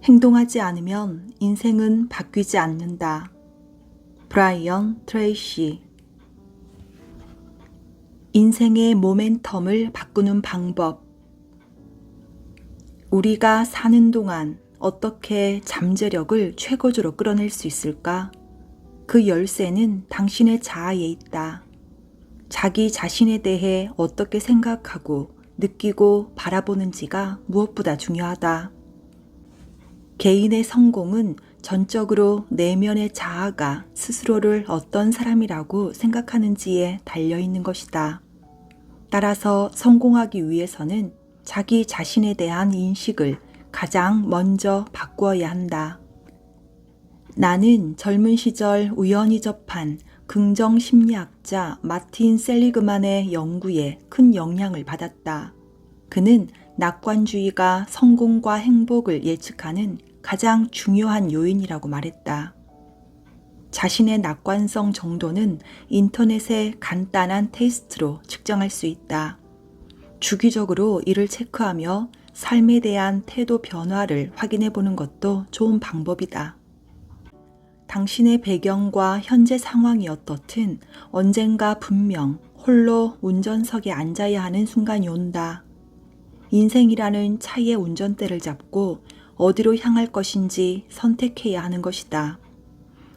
행동하지 않으면 인생은 바뀌지 않는다. 브라이언 트레이시. 인생의 모멘텀을 바꾸는 방법. 우리가 사는 동안 어떻게 잠재력을 최고조로 끌어낼 수 있을까? 그 열쇠는 당신의 자아에 있다. 자기 자신에 대해 어떻게 생각하고 느끼고 바라보는지가 무엇보다 중요하다. 개인의 성공은 전적으로 내면의 자아가 스스로를 어떤 사람이라고 생각하는지에 달려있는 것이다. 따라서 성공하기 위해서는 자기 자신에 대한 인식을 가장 먼저 바꾸어야 한다. 나는 젊은 시절 우연히 접한 긍정심리학자 마틴 셀리그만의 연구에 큰 영향을 받았다. 그는 낙관주의가 성공과 행복을 예측하는 가장 중요한 요인이라고 말했다. 자신의 낙관성 정도는 인터넷의 간단한 테스트로 측정할 수 있다. 주기적으로 이를 체크하며 삶에 대한 태도 변화를 확인해 보는 것도 좋은 방법이다. 당신의 배경과 현재 상황이 어떻든 언젠가 분명 홀로 운전석에 앉아야 하는 순간이 온다. 인생이라는 차의 운전대를 잡고 어디로 향할 것인지 선택해야 하는 것이다.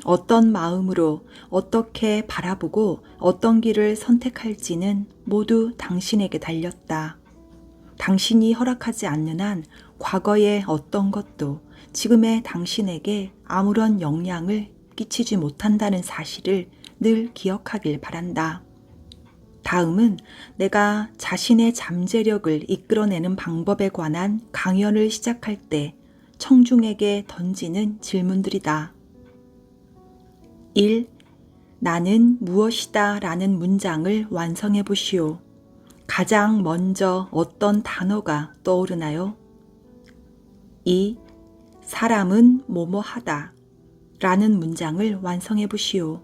어떤 마음으로 어떻게 바라보고 어떤 길을 선택할지는 모두 당신에게 달렸다. 당신이 허락하지 않는 한 과거의 어떤 것도 지금의 당신에게 아무런 영향을 끼치지 못한다는 사실을 늘 기억하길 바란다. 다음은 내가 자신의 잠재력을 이끌어내는 방법에 관한 강연을 시작할 때 청중에게 던지는 질문들이다. 1. 나는 무엇이다 라는 문장을 완성해 보시오. 가장 먼저 어떤 단어가 떠오르나요? 2. 사람은 뭐뭐하다 라는 문장을 완성해 보시오.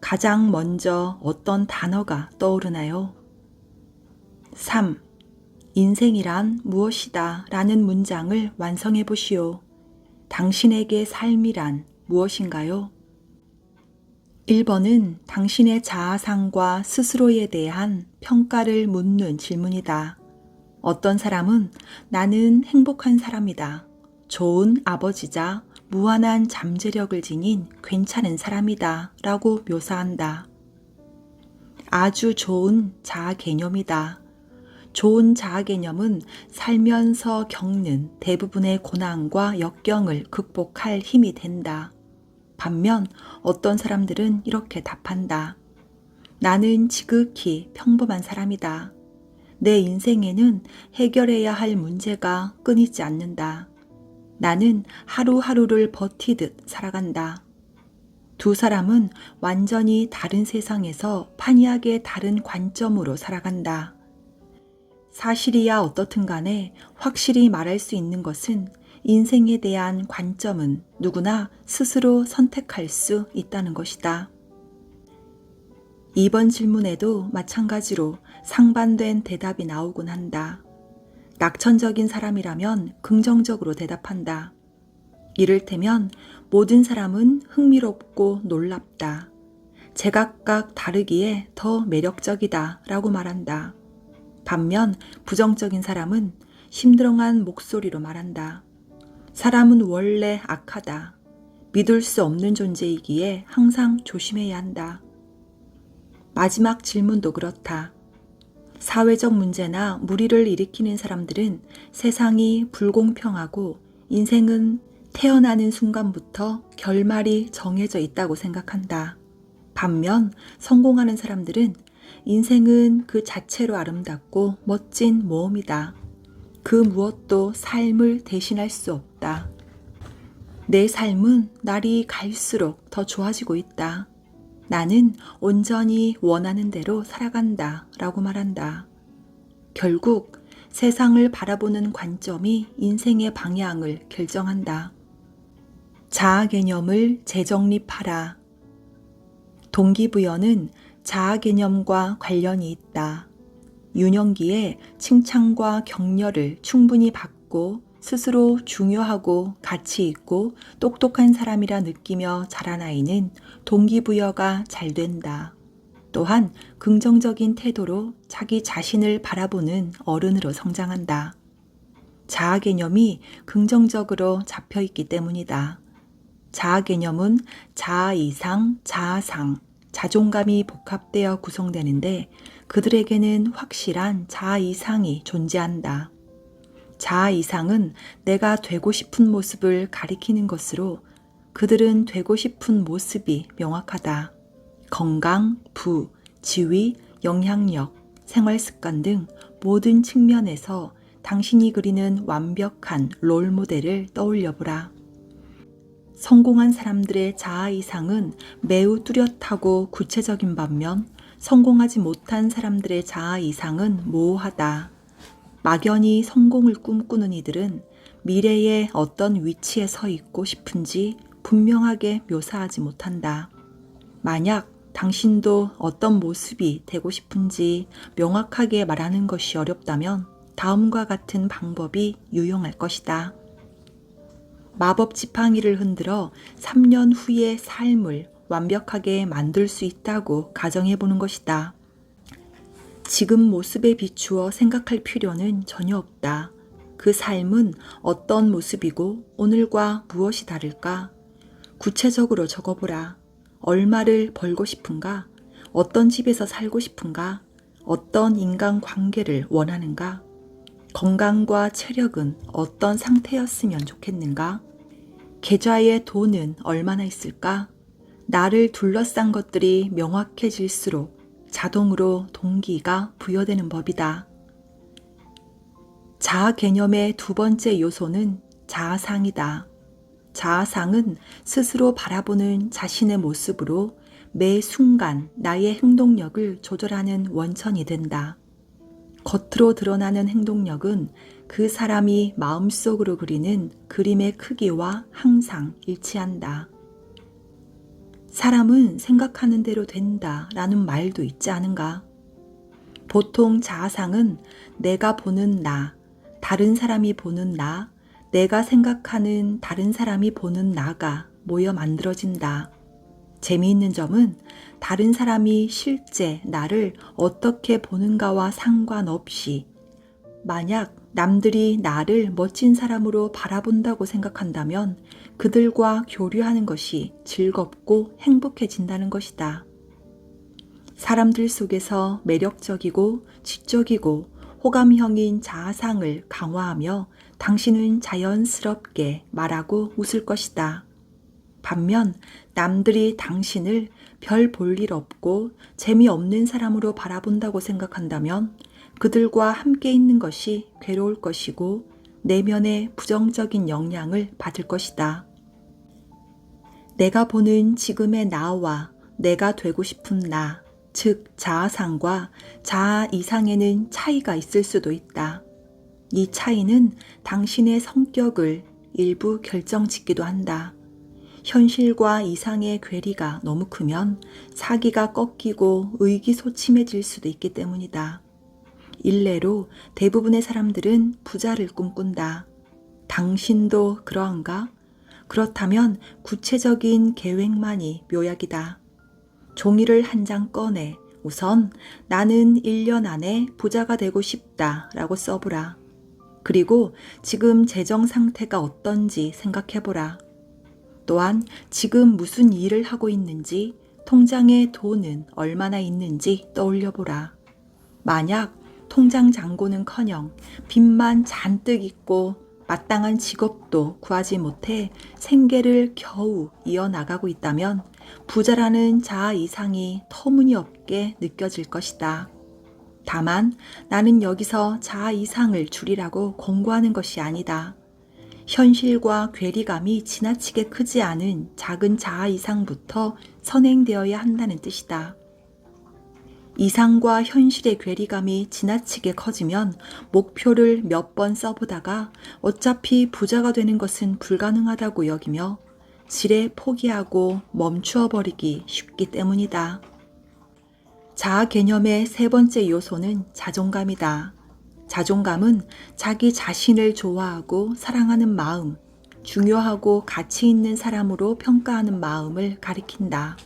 가장 먼저 어떤 단어가 떠오르나요? 3. 인생이란 무엇이다 라는 문장을 완성해 보시오. 당신에게 삶이란 무엇인가요? 1번은 당신의 자아상과 스스로에 대한 평가를 묻는 질문이다. 어떤 사람은 나는 행복한 사람이다. 좋은 아버지자 무한한 잠재력을 지닌 괜찮은 사람이다 라고 묘사한다. 아주 좋은 자아 개념이다. 좋은 자아 개념은 살면서 겪는 대부분의 고난과 역경을 극복할 힘이 된다. 반면 어떤 사람들은 이렇게 답한다. 나는 지극히 평범한 사람이다. 내 인생에는 해결해야 할 문제가 끊이지 않는다. 나는 하루하루를 버티듯 살아간다. 두 사람은 완전히 다른 세상에서 판이하게 다른 관점으로 살아간다. 사실이야 어떻든 간에 확실히 말할 수 있는 것은 인생에 대한 관점은 누구나 스스로 선택할 수 있다는 것이다. 2번 질문에도 마찬가지로 상반된 대답이 나오곤 한다. 낙천적인 사람이라면 긍정적으로 대답한다. 이를테면 모든 사람은 흥미롭고 놀랍다. 제각각 다르기에 더 매력적이다 라고 말한다. 반면 부정적인 사람은 심드렁한 목소리로 말한다. 사람은 원래 악하다. 믿을 수 없는 존재이기에 항상 조심해야 한다. 마지막 질문도 그렇다. 사회적 문제나 무리를 일으키는 사람들은 세상이 불공평하고 인생은 태어나는 순간부터 결말이 정해져 있다고 생각한다. 반면 성공하는 사람들은 인생은 그 자체로 아름답고 멋진 모험이다. 그 무엇도 삶을 대신할 수 없다. 내 삶은 날이 갈수록 더 좋아지고 있다. 나는 온전히 원하는 대로 살아간다 라고 말한다. 결국 세상을 바라보는 관점이 인생의 방향을 결정한다. 자아 개념을 재정립하라. 동기부여는 자아 개념과 관련이 있다. 유년기에 칭찬과 격려를 충분히 받고 스스로 중요하고 가치 있고 똑똑한 사람이라 느끼며 자란 아이는 동기부여가 잘 된다. 또한 긍정적인 태도로 자기 자신을 바라보는 어른으로 성장한다. 자아 개념이 긍정적으로 잡혀 있기 때문이다. 자아 개념은 자아 이상, 자아상, 자존감이 복합되어 구성되는데 그들에게는 확실한 자아 이상이 존재한다. 자아 이상은 내가 되고 싶은 모습을 가리키는 것으로 그들은 되고 싶은 모습이 명확하다. 건강, 부, 지위, 영향력, 생활습관 등 모든 측면에서 당신이 그리는 완벽한 롤모델을 떠올려보라. 성공한 사람들의 자아 이상은 매우 뚜렷하고 구체적인 반면 성공하지 못한 사람들의 자아 이상은 모호하다. 막연히 성공을 꿈꾸는 이들은 미래에 어떤 위치에 서 있고 싶은지 분명하게 묘사하지 못한다. 만약 당신도 어떤 모습이 되고 싶은지 명확하게 말하는 것이 어렵다면 다음과 같은 방법이 유용할 것이다. 마법 지팡이를 흔들어 3년 후의 삶을 완벽하게 만들 수 있다고 가정해 보는 것이다. 지금 모습에 비추어 생각할 필요는 전혀 없다. 그 삶은 어떤 모습이고 오늘과 무엇이 다를까? 구체적으로 적어보라. 얼마를 벌고 싶은가? 어떤 집에서 살고 싶은가? 어떤 인간관계를 원하는가? 건강과 체력은 어떤 상태였으면 좋겠는가? 계좌에 돈은 얼마나 있을까? 나를 둘러싼 것들이 명확해질수록 자동으로 동기가 부여되는 법이다. 자아 개념의 두 번째 요소는 자아상이다. 자아상은 스스로 바라보는 자신의 모습으로 매 순간 나의 행동력을 조절하는 원천이 된다. 겉으로 드러나는 행동력은 그 사람이 마음속으로 그리는 그림의 크기와 항상 일치한다. 사람은 생각하는 대로 된다 라는 말도 있지 않은가? 보통 자아상은 내가 보는 나, 다른 사람이 보는 나, 내가 생각하는 다른 사람이 보는 나가 모여 만들어진다. 재미있는 점은 다른 사람이 실제 나를 어떻게 보는가와 상관없이 만약 남들이 나를 멋진 사람으로 바라본다고 생각한다면 그들과 교류하는 것이 즐겁고 행복해진다는 것이다. 사람들 속에서 매력적이고 지적이고 호감형인 자아상을 강화하며 당신은 자연스럽게 말하고 웃을 것이다. 반면 남들이 당신을 별 볼 일 없고 재미없는 사람으로 바라본다고 생각한다면 그들과 함께 있는 것이 괴로울 것이고 내면의 부정적인 영향을 받을 것이다. 내가 보는 지금의 나와 내가 되고 싶은 나, 즉 자아상과 자아 이상에는 차이가 있을 수도 있다. 이 차이는 당신의 성격을 일부 결정짓기도 한다. 현실과 이상의 괴리가 너무 크면 사기가 꺾이고 의기소침해질 수도 있기 때문이다. 일례로 대부분의 사람들은 부자를 꿈꾼다. 당신도 그러한가? 그렇다면 구체적인 계획만이 묘약이다. 종이를 한 장 꺼내 우선 나는 1년 안에 부자가 되고 싶다 라고 써보라. 그리고 지금 재정 상태가 어떤지 생각해보라. 또한 지금 무슨 일을 하고 있는지, 통장에 돈은 얼마나 있는지 떠올려보라. 만약 통장 잔고는커녕 빚만 잔뜩 있고 마땅한 직업도 구하지 못해 생계를 겨우 이어나가고 있다면 부자라는 자아 이상이 터무니없게 느껴질 것이다. 다만 나는 여기서 자아 이상을 줄이라고 권고하는 것이 아니다. 현실과 괴리감이 지나치게 크지 않은 작은 자아 이상부터 선행되어야 한다는 뜻이다. 이상과 현실의 괴리감이 지나치게 커지면 목표를 몇 번 써보다가 어차피 부자가 되는 것은 불가능하다고 여기며 지레 포기하고 멈추어 버리기 쉽기 때문이다. 자아 개념의 세 번째 요소는 자존감이다. 자존감은 자기 자신을 좋아하고 사랑하는 마음, 중요하고 가치 있는 사람으로 평가하는 마음을 가리킨다.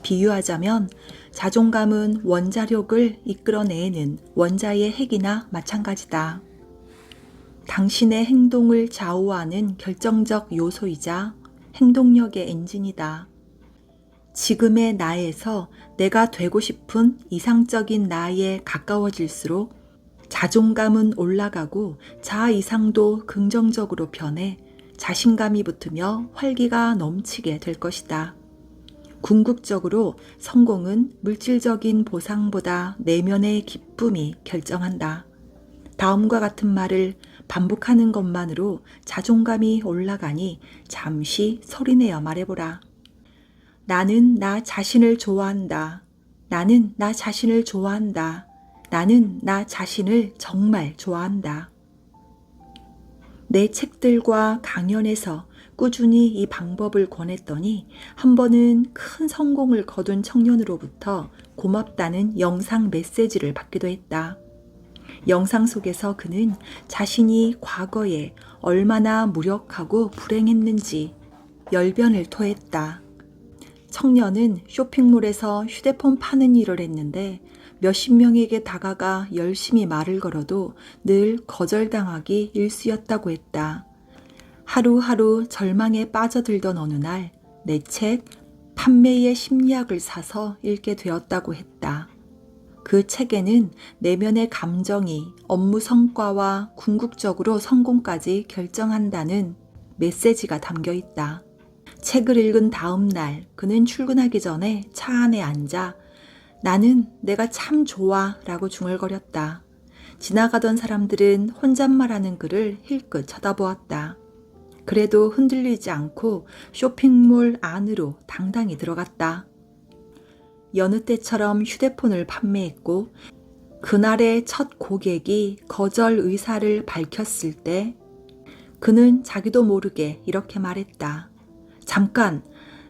비유하자면 자존감은 원자력을 이끌어내는 원자의 핵이나 마찬가지다. 당신의 행동을 좌우하는 결정적 요소이자 행동력의 엔진이다. 지금의 나에서 내가 되고 싶은 이상적인 나에 가까워질수록 자존감은 올라가고 자아 이상도 긍정적으로 변해 자신감이 붙으며 활기가 넘치게 될 것이다. 궁극적으로 성공은 물질적인 보상보다 내면의 기쁨이 결정한다. 다음과 같은 말을 반복하는 것만으로 자존감이 올라가니 잠시 소리내어 말해보라. 나는 나 자신을 좋아한다. 나는 나 자신을 좋아한다. 나는 나 자신을 정말 좋아한다. 내 책들과 강연에서 꾸준히 이 방법을 권했더니 한 번은 큰 성공을 거둔 청년으로부터 고맙다는 영상 메시지를 받기도 했다. 영상 속에서 그는 자신이 과거에 얼마나 무력하고 불행했는지 열변을 토했다. 청년은 쇼핑몰에서 휴대폰 파는 일을 했는데 몇십 명에게 다가가 열심히 말을 걸어도 늘 거절당하기 일쑤였다고 했다. 하루하루 절망에 빠져들던 어느 날 내 책 판매의 심리학을 사서 읽게 되었다고 했다. 그 책에는 내면의 감정이 업무 성과와 궁극적으로 성공까지 결정한다는 메시지가 담겨 있다. 책을 읽은 다음 날 그는 출근하기 전에 차 안에 앉아 나는 내가 참 좋아 라고 중얼거렸다. 지나가던 사람들은 혼잣말하는 그를 힐끗 쳐다보았다. 그래도 흔들리지 않고 쇼핑몰 안으로 당당히 들어갔다. 여느 때처럼 휴대폰을 판매했고 그날의 첫 고객이 거절 의사를 밝혔을 때 그는 자기도 모르게 이렇게 말했다. 잠깐,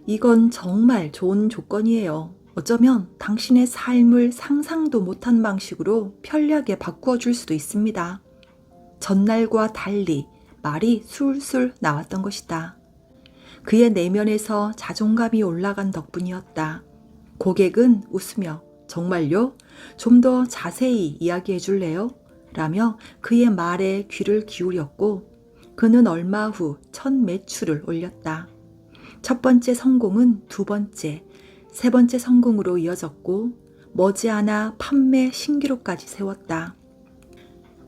이건 정말 좋은 조건이에요. 어쩌면 당신의 삶을 상상도 못한 방식으로 편리하게 바꾸어 줄 수도 있습니다. 전날과 달리 말이 술술 나왔던 것이다. 그의 내면에서 자존감이 올라간 덕분이었다. 고객은 웃으며 정말요? 좀 더 자세히 이야기해 줄래요? 라며 그의 말에 귀를 기울였고 그는 얼마 후 첫 매출을 올렸다. 첫 번째 성공은 두 번째, 세 번째 성공으로 이어졌고 머지않아 판매 신기록까지 세웠다.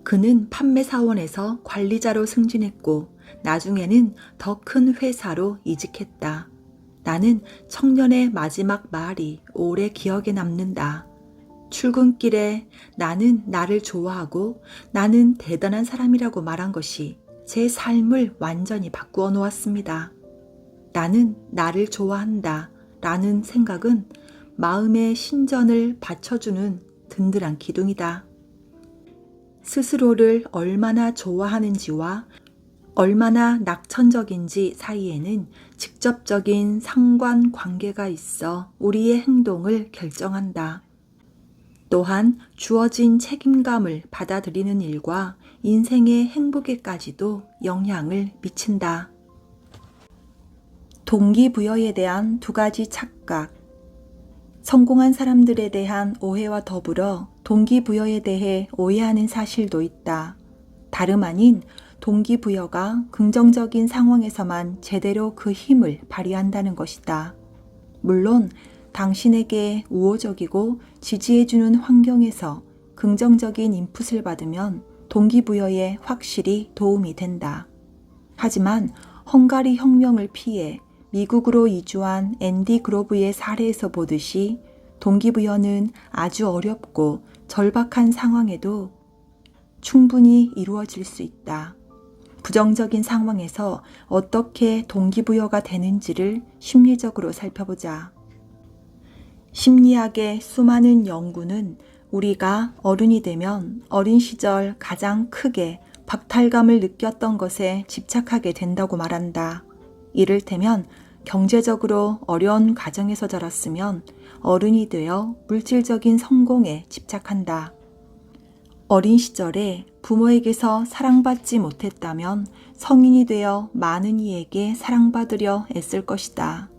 그는 판매사원에서 관리자로 승진했고 나중에는 더 큰 회사로 이직했다. 나는 청년의 마지막 말이 오래 기억에 남는다. 출근길에 나는 나를 좋아하고 나는 대단한 사람이라고 말한 것이 제 삶을 완전히 바꾸어 놓았습니다. 나는 나를 좋아한다 라는 생각은 마음의 신전을 받쳐주는 든든한 기둥이다. 스스로를 얼마나 좋아하는지와 얼마나 낙천적인지 사이에는 직접적인 상관관계가 있어 우리의 행동을 결정한다. 또한 주어진 책임감을 받아들이는 일과 인생의 행복에까지도 영향을 미친다. 동기부여에 대한 두 가지 착각. 성공한 사람들에 대한 오해와 더불어 동기부여에 대해 오해하는 사실도 있다. 다름 아닌 동기부여가 긍정적인 상황에서만 제대로 그 힘을 발휘한다는 것이다. 물론 당신에게 우호적이고 지지해주는 환경에서 긍정적인 인풋을 받으면 동기부여에 확실히 도움이 된다. 하지만 헝가리 혁명을 피해 미국으로 이주한 앤디 그로브의 사례에서 보듯이 동기부여는 아주 어렵고 절박한 상황에도 충분히 이루어질 수 있다. 부정적인 상황에서 어떻게 동기부여가 되는지를 심리적으로 살펴보자. 심리학의 수많은 연구는 우리가 어른이 되면 어린 시절 가장 크게 박탈감을 느꼈던 것에 집착하게 된다고 말한다. 이를테면 경제적으로 어려운 가정에서 자랐으면 어른이 되어 물질적인 성공에 집착한다. 어린 시절에 부모에게서 사랑받지 못했다면 성인이 되어 많은 이에게 사랑받으려 애쓸 것이다.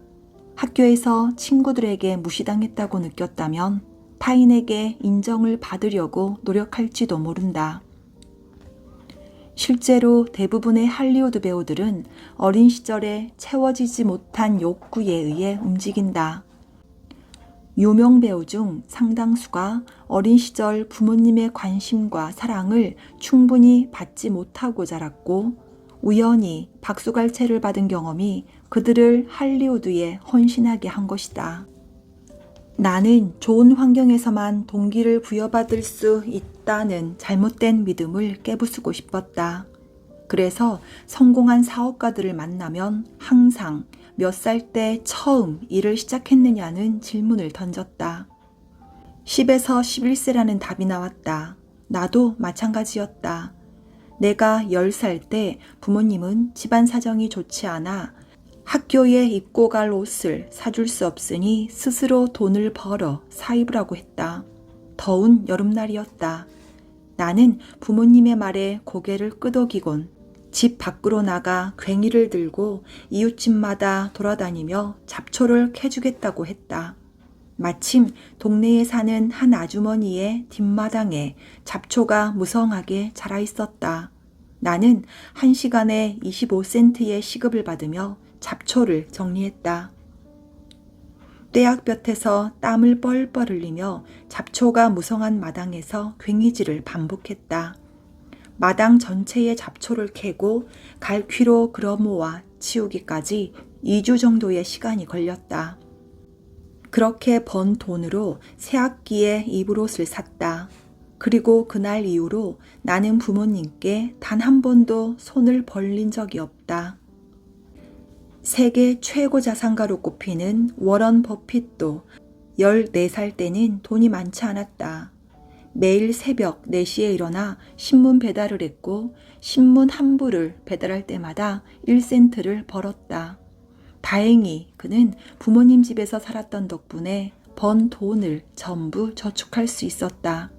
학교에서 친구들에게 무시당했다고 느꼈다면 타인에게 인정을 받으려고 노력할지도 모른다. 실제로 대부분의 할리우드 배우들은 어린 시절에 채워지지 못한 욕구에 의해 움직인다. 유명 배우 중 상당수가 어린 시절 부모님의 관심과 사랑을 충분히 받지 못하고 자랐고 우연히 박수갈채를 받은 경험이 그들을 할리우드에 헌신하게 한 것이다. 나는 좋은 환경에서만 동기를 부여받을 수 있다는 잘못된 믿음을 깨부수고 싶었다. 그래서 성공한 사업가들을 만나면 항상 몇 살 때 처음 일을 시작했느냐는 질문을 던졌다. 10에서 11세라는 답이 나왔다. 나도 마찬가지였다. 내가 10살 때 부모님은 집안 사정이 좋지 않아 학교에 입고 갈 옷을 사줄 수 없으니 스스로 돈을 벌어 사입으라고 했다. 더운 여름날이었다. 나는 부모님의 말에 고개를 끄덕이곤 집 밖으로 나가 괭이를 들고 이웃집마다 돌아다니며 잡초를 캐주겠다고 했다. 마침 동네에 사는 한 아주머니의 뒷마당에 잡초가 무성하게 자라 있었다. 나는 1시간에 25센트의 시급을 받으며 잡초를 정리했다. 떼약볕에서 땀을 뻘뻘 흘리며 잡초가 무성한 마당에서 괭이질을 반복했다. 마당 전체의 잡초를 캐고 갈퀴로 걸어모아 치우기까지 2주 정도의 시간이 걸렸다. 그렇게 번 돈으로 새학기에 입을 옷을 샀다. 그리고 그날 이후로 나는 부모님께 단 한 번도 손을 벌린 적이 없다. 세계 최고 자산가로 꼽히는 워런 버핏도 14살 때는 돈이 많지 않았다. 매일 새벽 4시에 일어나 신문 배달을 했고 신문 한 부를 배달할 때마다 1센트를 벌었다. 다행히 그는 부모님 집에서 살았던 덕분에 번 돈을 전부 저축할 수 있었다.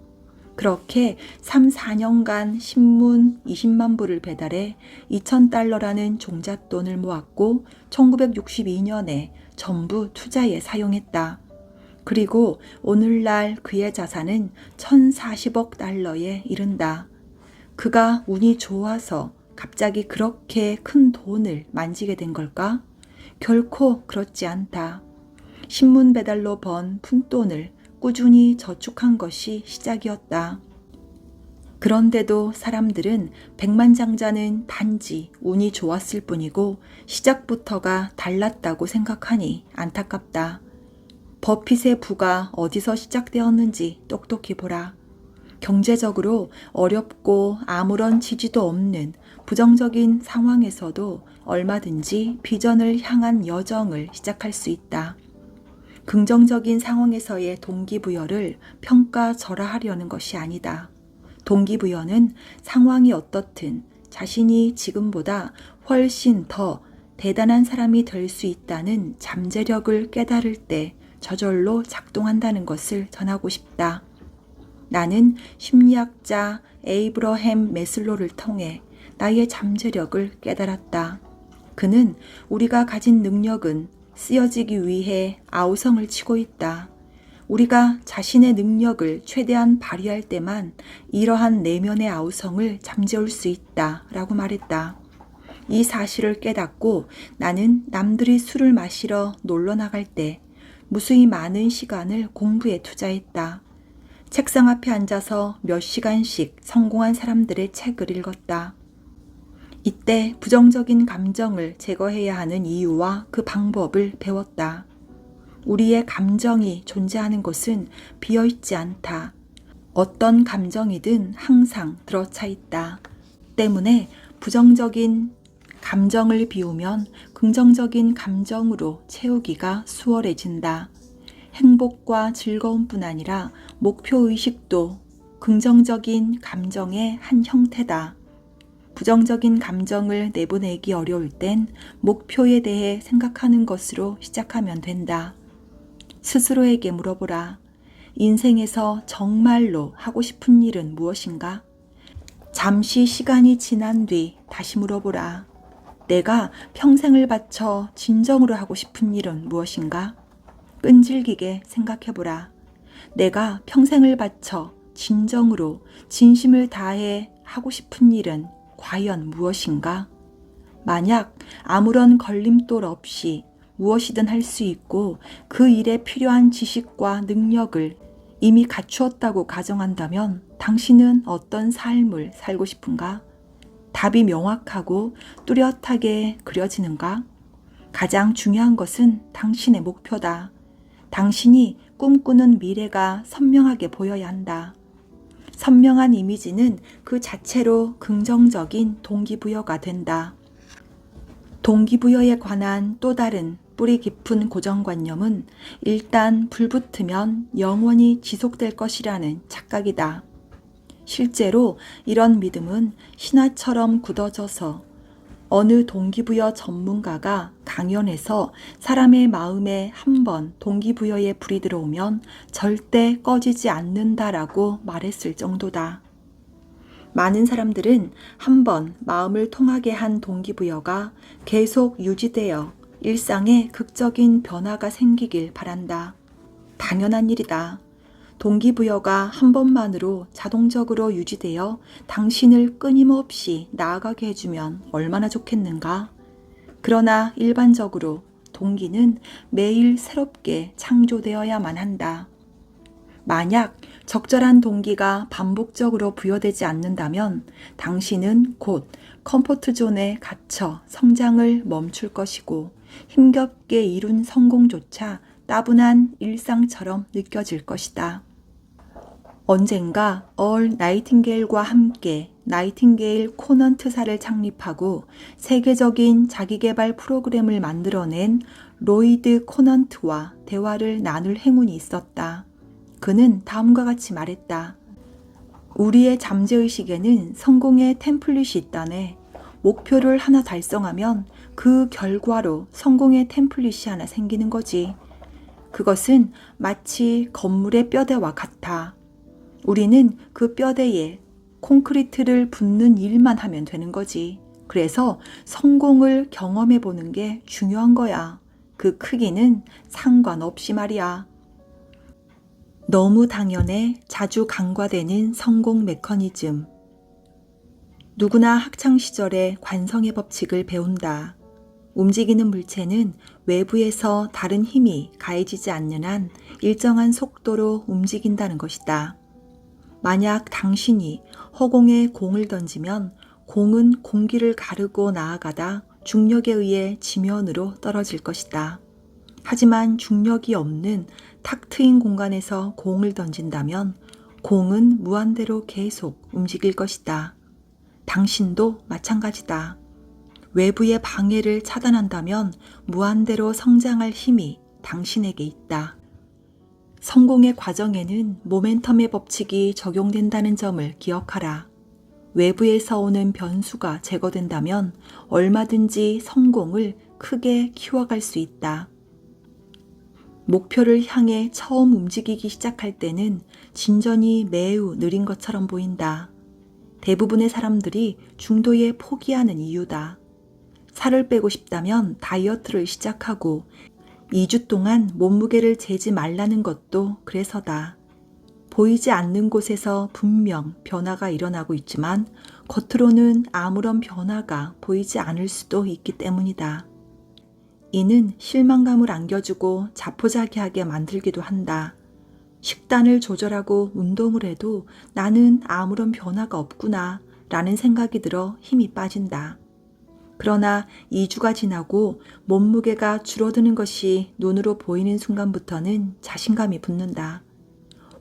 그렇게 3, 4년간 신문 20만 부를 배달해 2,000달러라는 종잣돈을 모았고 1962년에 전부 투자에 사용했다. 그리고 오늘날 그의 자산은 1,040억 달러에 이른다. 그가 운이 좋아서 갑자기 그렇게 큰 돈을 만지게 된 걸까? 결코 그렇지 않다. 신문 배달로 번 푼돈을 꾸준히 저축한 것이 시작이었다. 그런데도 사람들은 백만장자는 단지 운이 좋았을 뿐이고 시작부터가 달랐다고 생각하니 안타깝다. 버핏의 부가 어디서 시작되었는지 똑똑히 보라. 경제적으로 어렵고 아무런 지지도 없는 부정적인 상황에서도 얼마든지 비전을 향한 여정을 시작할 수 있다. 긍정적인 상황에서의 동기부여를 평가절하하려는 것이 아니다. 동기부여는 상황이 어떻든 자신이 지금보다 훨씬 더 대단한 사람이 될 수 있다는 잠재력을 깨달을 때 저절로 작동한다는 것을 전하고 싶다. 나는 심리학자 에이브러햄 매슬로를 통해 나의 잠재력을 깨달았다. 그는 우리가 가진 능력은 쓰여지기 위해 아우성을 치고 있다. 우리가 자신의 능력을 최대한 발휘할 때만 이러한 내면의 아우성을 잠재울 수 있다 라고 말했다. 이 사실을 깨닫고 나는 남들이 술을 마시러 놀러 나갈 때 무수히 많은 시간을 공부에 투자했다. 책상 앞에 앉아서 몇 시간씩 성공한 사람들의 책을 읽었다. 이때 부정적인 감정을 제거해야 하는 이유와 그 방법을 배웠다. 우리의 감정이 존재하는 곳은 비어있지 않다. 어떤 감정이든 항상 들어차 있다. 때문에 부정적인 감정을 비우면 긍정적인 감정으로 채우기가 수월해진다. 행복과 즐거움뿐 아니라 목표의식도 긍정적인 감정의 한 형태다. 부정적인 감정을 내보내기 어려울 땐 목표에 대해 생각하는 것으로 시작하면 된다. 스스로에게 물어보라. 인생에서 정말로 하고 싶은 일은 무엇인가? 잠시 시간이 지난 뒤 다시 물어보라. 내가 평생을 바쳐 진정으로 하고 싶은 일은 무엇인가? 끈질기게 생각해보라. 내가 평생을 바쳐 진정으로 진심을 다해 하고 싶은 일은 과연 무엇인가? 만약 아무런 걸림돌 없이 무엇이든 할 수 있고 그 일에 필요한 지식과 능력을 이미 갖추었다고 가정한다면 당신은 어떤 삶을 살고 싶은가? 답이 명확하고 뚜렷하게 그려지는가? 가장 중요한 것은 당신의 목표다. 당신이 꿈꾸는 미래가 선명하게 보여야 한다. 선명한 이미지는 그 자체로 긍정적인 동기부여가 된다. 동기부여에 관한 또 다른 뿌리 깊은 고정관념은 일단 불붙으면 영원히 지속될 것이라는 착각이다. 실제로 이런 믿음은 신화처럼 굳어져서 어느 동기부여 전문가가 강연에서 사람의 마음에 한번 동기부여의 불이 들어오면 절대 꺼지지 않는다라고 말했을 정도다. 많은 사람들은 한번 마음을 통하게 한 동기부여가 계속 유지되어 일상에 극적인 변화가 생기길 바란다. 당연한 일이다. 동기부여가 한 번만으로 자동적으로 유지되어 당신을 끊임없이 나아가게 해주면 얼마나 좋겠는가? 그러나 일반적으로 동기는 매일 새롭게 창조되어야만 한다. 만약 적절한 동기가 반복적으로 부여되지 않는다면 당신은 곧 컴포트 존에 갇혀 성장을 멈출 것이고 힘겹게 이룬 성공조차 따분한 일상처럼 느껴질 것이다. 언젠가 얼 나이팅게일과 함께 나이팅게일 코넌트사를 창립하고 세계적인 자기계발 프로그램을 만들어낸 로이드 코넌트와 대화를 나눌 행운이 있었다. 그는 다음과 같이 말했다. 우리의 잠재의식에는 성공의 템플릿이 있다네. 목표를 하나 달성하면 그 결과로 성공의 템플릿이 하나 생기는 거지. 그것은 마치 건물의 뼈대와 같아. 우리는 그 뼈대에 콘크리트를 붓는 일만 하면 되는 거지. 그래서 성공을 경험해 보는 게 중요한 거야. 그 크기는 상관없이 말이야. 너무 당연해 자주 간과되는 성공 메커니즘. 누구나 학창시절에 관성의 법칙을 배운다. 움직이는 물체는 외부에서 다른 힘이 가해지지 않는 한 일정한 속도로 움직인다는 것이다. 만약 당신이 허공에 공을 던지면 공은 공기를 가르고 나아가다 중력에 의해 지면으로 떨어질 것이다. 하지만 중력이 없는 탁 트인 공간에서 공을 던진다면 공은 무한대로 계속 움직일 것이다. 당신도 마찬가지다. 외부의 방해를 차단한다면 무한대로 성장할 힘이 당신에게 있다. 성공의 과정에는 모멘텀의 법칙이 적용된다는 점을 기억하라. 외부에서 오는 변수가 제거된다면 얼마든지 성공을 크게 키워갈 수 있다. 목표를 향해 처음 움직이기 시작할 때는 진전이 매우 느린 것처럼 보인다. 대부분의 사람들이 중도에 포기하는 이유다. 살을 빼고 싶다면 다이어트를 시작하고 2주 동안 몸무게를 재지 말라는 것도 그래서다. 보이지 않는 곳에서 분명 변화가 일어나고 있지만 겉으로는 아무런 변화가 보이지 않을 수도 있기 때문이다. 이는 실망감을 안겨주고 자포자기하게 만들기도 한다. 식단을 조절하고 운동을 해도 나는 아무런 변화가 없구나 라는 생각이 들어 힘이 빠진다. 그러나 2주가 지나고 몸무게가 줄어드는 것이 눈으로 보이는 순간부터는 자신감이 붙는다.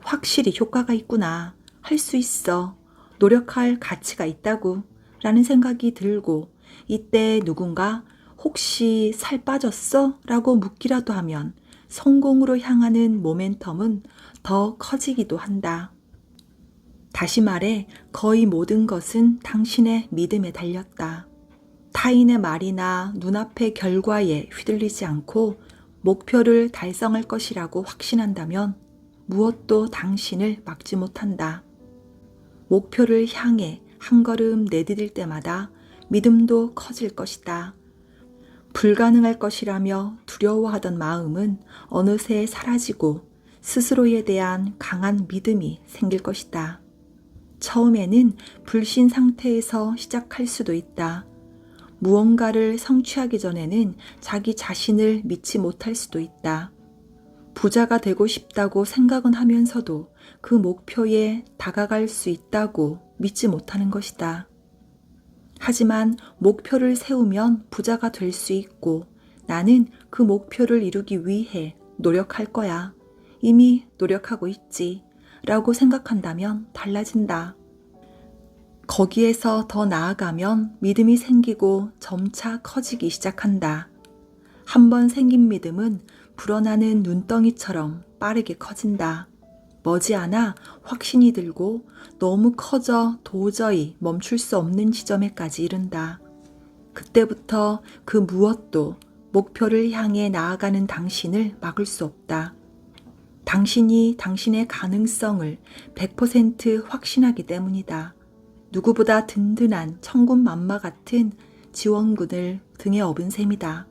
확실히 효과가 있구나. 할 수 있어. 노력할 가치가 있다고 라는 생각이 들고 이때 누군가 혹시 살 빠졌어? 라고 묻기라도 하면 성공으로 향하는 모멘텀은 더 커지기도 한다. 다시 말해 거의 모든 것은 당신의 믿음에 달렸다. 타인의 말이나 눈앞의 결과에 휘둘리지 않고 목표를 달성할 것이라고 확신한다면 무엇도 당신을 막지 못한다. 목표를 향해 한 걸음 내디딜 때마다 믿음도 커질 것이다. 불가능할 것이라며 두려워하던 마음은 어느새 사라지고 스스로에 대한 강한 믿음이 생길 것이다. 처음에는 불신 상태에서 시작할 수도 있다. 무언가를 성취하기 전에는 자기 자신을 믿지 못할 수도 있다. 부자가 되고 싶다고 생각은 하면서도 그 목표에 다가갈 수 있다고 믿지 못하는 것이다. 하지만 목표를 세우면 부자가 될 수 있고 나는 그 목표를 이루기 위해 노력할 거야. 이미 노력하고 있지. 라고 생각한다면 달라진다. 거기에서 더 나아가면 믿음이 생기고 점차 커지기 시작한다. 한번 생긴 믿음은 불어나는 눈덩이처럼 빠르게 커진다. 머지않아 확신이 들고 너무 커져 도저히 멈출 수 없는 지점에까지 이른다. 그때부터 그 무엇도 목표를 향해 나아가는 당신을 막을 수 없다. 당신이 당신의 가능성을 100% 확신하기 때문이다. 누구보다 든든한 천군만마 같은 지원군을 등에 업은 셈이다.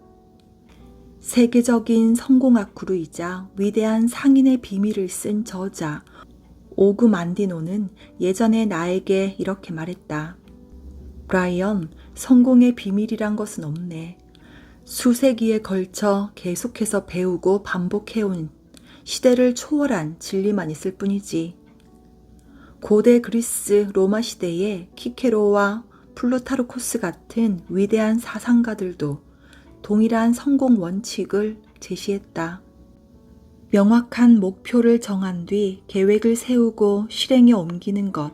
세계적인 성공학 구루이자 위대한 상인의 비밀을 쓴 저자 오그 만디노는 예전에 나에게 이렇게 말했다. 브라이언, 성공의 비밀이란 것은 없네. 수세기에 걸쳐 계속해서 배우고 반복해온 시대를 초월한 진리만 있을 뿐이지. 고대 그리스 로마 시대의 키케로와 플루타르코스 같은 위대한 사상가들도 동일한 성공 원칙을 제시했다. 명확한 목표를 정한 뒤 계획을 세우고 실행에 옮기는 것,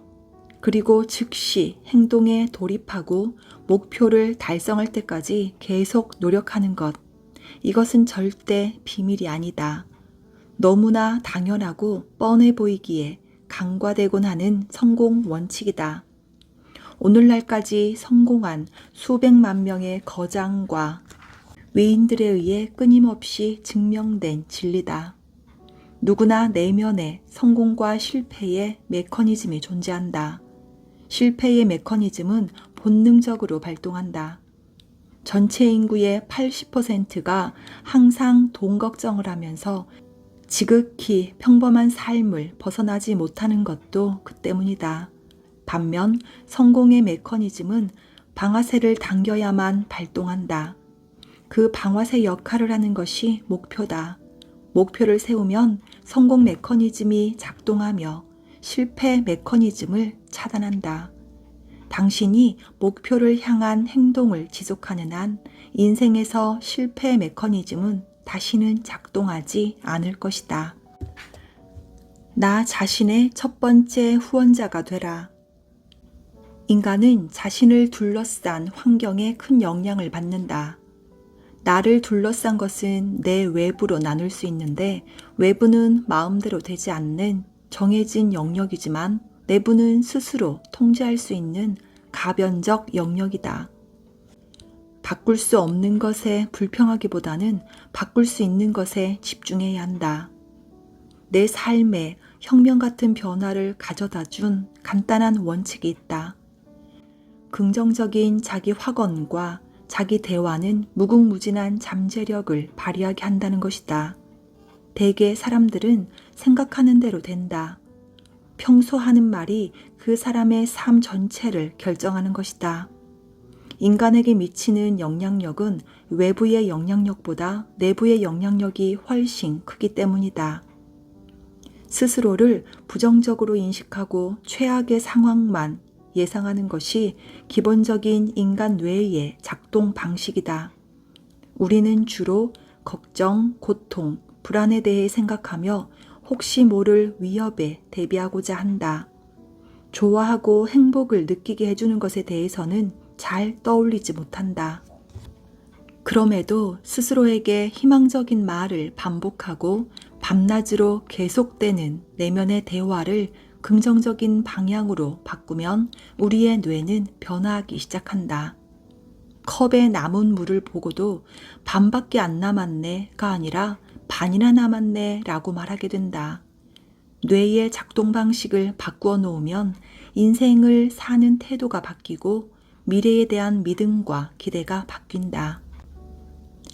그리고 즉시 행동에 돌입하고 목표를 달성할 때까지 계속 노력하는 것, 이것은 절대 비밀이 아니다. 너무나 당연하고 뻔해 보이기에 간과되곤 하는 성공 원칙이다. 오늘날까지 성공한 수백만 명의 거장과 위인들에 의해 끊임없이 증명된 진리다. 누구나 내면에 성공과 실패의 메커니즘이 존재한다. 실패의 메커니즘은 본능적으로 발동한다. 전체 인구의 80%가 항상 돈 걱정을 하면서 지극히 평범한 삶을 벗어나지 못하는 것도 그 때문이다. 반면 성공의 메커니즘은 방아쇠를 당겨야만 발동한다. 그 방아쇠 역할을 하는 것이 목표다. 목표를 세우면 성공 메커니즘이 작동하며 실패 메커니즘을 차단한다. 당신이 목표를 향한 행동을 지속하는 한 인생에서 실패 메커니즘은 다시는 작동하지 않을 것이다. 나 자신의 첫 번째 후원자가 되라. 인간은 자신을 둘러싼 환경에 큰 영향을 받는다. 나를 둘러싼 것은 내 외부로 나눌 수 있는데 외부는 마음대로 되지 않는 정해진 영역이지만 내부는 스스로 통제할 수 있는 가변적 영역이다. 바꿀 수 없는 것에 불평하기보다는 바꿀 수 있는 것에 집중해야 한다. 내 삶에 혁명 같은 변화를 가져다 준 간단한 원칙이 있다. 긍정적인 자기 확언과 자기 대화는 무궁무진한 잠재력을 발휘하게 한다는 것이다. 대개 사람들은 생각하는 대로 된다. 평소 하는 말이 그 사람의 삶 전체를 결정하는 것이다. 인간에게 미치는 영향력은 외부의 영향력보다 내부의 영향력이 훨씬 크기 때문이다. 스스로를 부정적으로 인식하고 최악의 상황만 예상하는 것이 기본적인 인간 뇌의 작동 방식이다. 우리는 주로 걱정, 고통, 불안에 대해 생각하며 혹시 모를 위협에 대비하고자 한다. 좋아하고 행복을 느끼게 해주는 것에 대해서는 잘 떠올리지 못한다. 그럼에도 스스로에게 희망적인 말을 반복하고 밤낮으로 계속되는 내면의 대화를 긍정적인 방향으로 바꾸면 우리의 뇌는 변화하기 시작한다. 컵에 남은 물을 보고도 반밖에 안 남았네가 아니라 반이나 남았네 라고 말하게 된다. 뇌의 작동 방식을 바꾸어 놓으면 인생을 사는 태도가 바뀌고 미래에 대한 믿음과 기대가 바뀐다.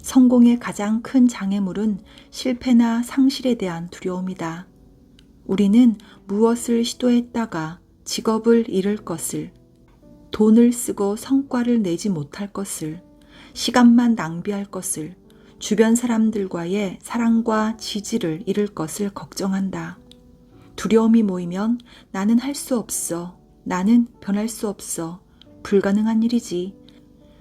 성공의 가장 큰 장애물은 실패나 상실에 대한 두려움이다. 우리는 무엇을 시도했다가 직업을 잃을 것을, 돈을 쓰고 성과를 내지 못할 것을, 시간만 낭비할 것을, 주변 사람들과의 사랑과 지지를 잃을 것을 걱정한다. 두려움이 모이면 나는 할 수 없어, 나는 변할 수 없어, 불가능한 일이지.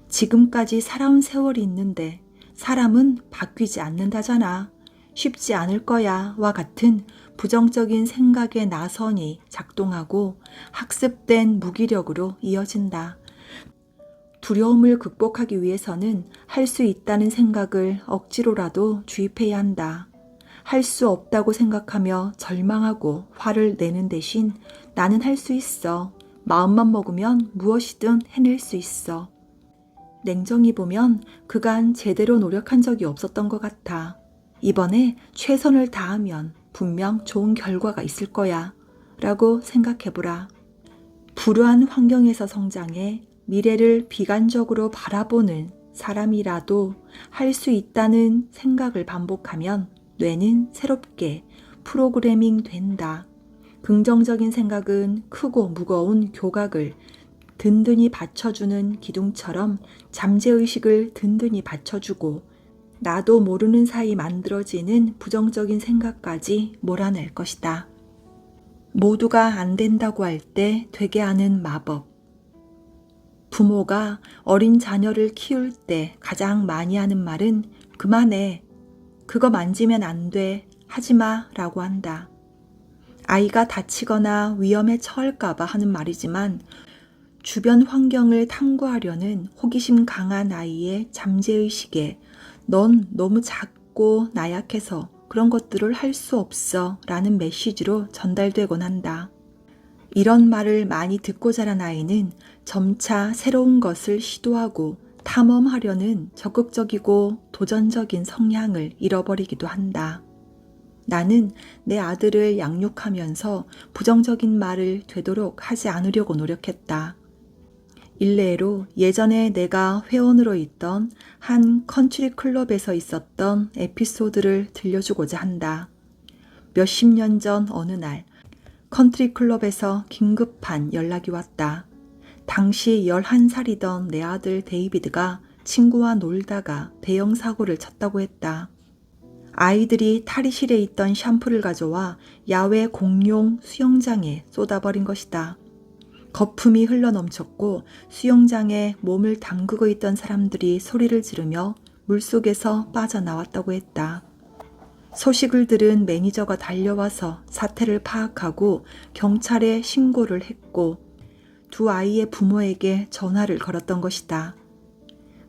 지금까지 살아온 세월이 있는데 사람은 바뀌지 않는다잖아. 쉽지 않을 거야 와 같은 부정적인 생각의 나선이 작동하고 학습된 무기력으로 이어진다. 두려움을 극복하기 위해서는 할 수 있다는 생각을 억지로라도 주입해야 한다. 할 수 없다고 생각하며 절망하고 화를 내는 대신 나는 할 수 있어. 마음만 먹으면 무엇이든 해낼 수 있어. 냉정히 보면 그간 제대로 노력한 적이 없었던 것 같아. 이번에 최선을 다하면 분명 좋은 결과가 있을 거야 라고 생각해보라. 불우한 환경에서 성장해 미래를 비관적으로 바라보는 사람이라도 할 수 있다는 생각을 반복하면 뇌는 새롭게 프로그래밍 된다. 긍정적인 생각은 크고 무거운 교각을 든든히 받쳐주는 기둥처럼 잠재의식을 든든히 받쳐주고 나도 모르는 사이 만들어지는 부정적인 생각까지 몰아낼 것이다. 모두가 안 된다고 할 때 되게 하는 마법. 부모가 어린 자녀를 키울 때 가장 많이 하는 말은 그만해, 그거 만지면 안 돼, 하지마 라고 한다. 아이가 다치거나 위험에 처할까봐 하는 말이지만 주변 환경을 탐구하려는 호기심 강한 아이의 잠재의식에 넌 너무 작고 나약해서 그런 것들을 할 수 없어 라는 메시지로 전달되곤 한다. 이런 말을 많이 듣고 자란 아이는 점차 새로운 것을 시도하고 탐험하려는 적극적이고 도전적인 성향을 잃어버리기도 한다. 나는 내 아들을 양육하면서 부정적인 말을 되도록 하지 않으려고 노력했다. 일례로 예전에 내가 회원으로 있던 한 컨트리 클럽에서 있었던 에피소드를 들려주고자 한다. 몇십 년 전 어느 날 컨트리 클럽에서 긴급한 연락이 왔다. 당시 11살이던 내 아들 데이비드가 친구와 놀다가 대형 사고를 쳤다고 했다. 아이들이 탈의실에 있던 샴푸를 가져와 야외 공용 수영장에 쏟아버린 것이다. 거품이 흘러넘쳤고 수영장에 몸을 담그고 있던 사람들이 소리를 지르며 물속에서 빠져나왔다고 했다. 소식을 들은 매니저가 달려와서 사태를 파악하고 경찰에 신고를 했고 두 아이의 부모에게 전화를 걸었던 것이다.